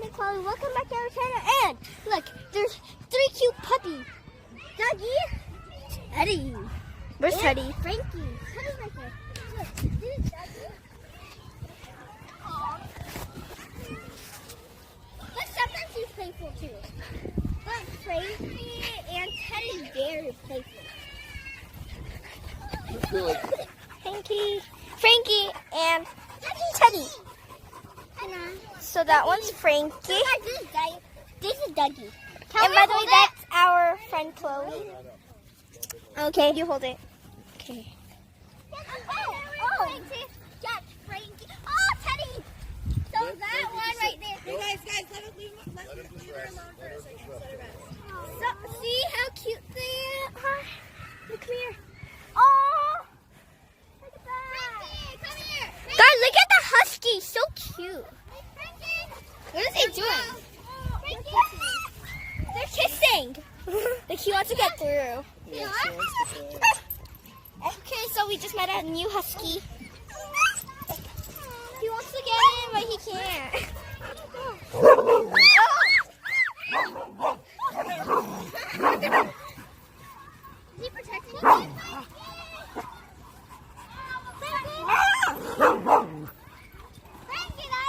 and Chloe. Welcome back to our channel. And look, there's 3 cute puppies. Dougie, Teddy. Where's Teddy? Frankie. Teddy's right there. Look, this is Dougie. Aw. But sometimes he's playful too. But Frankie and Teddy very playful. Frankie and Teddy. So that one's Frankie. This is Dougie. And by the way, that's our friend Chloe. Okay, you hold it. Okay. That's Frankie. Oh, Teddy. So that one right there. Hey guys, let it leave her alone for a second. Let her rest. So, see how cute they are? Look, come here. Oh, look at that. Frankie, come here. Guys, look at the husky. So cute. What is he doing? They're kissing. Like he wants to get through. Okay, so we just met a new husky. He wants to get in, but he can't. Is he protecting you?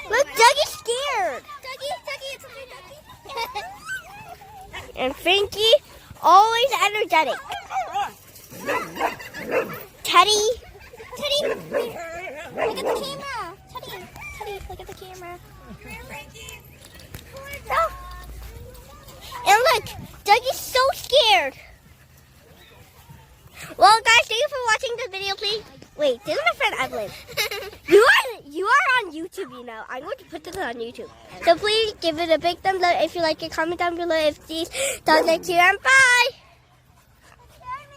Look, Dougie's scared. Dougie, it's okay, Dougie. And Frankie, always energetic. Teddy. Teddy, look at the camera. Teddy, look at the camera. No. And look, Dougie's so scared. Well, guys, thank you for watching the video. Please, wait, this is my friend Evelyn. You are on YouTube, you know. I'm going to put this on YouTube. So please give it a big thumbs up if you like it. Comment down below if these dogs like you, and bye.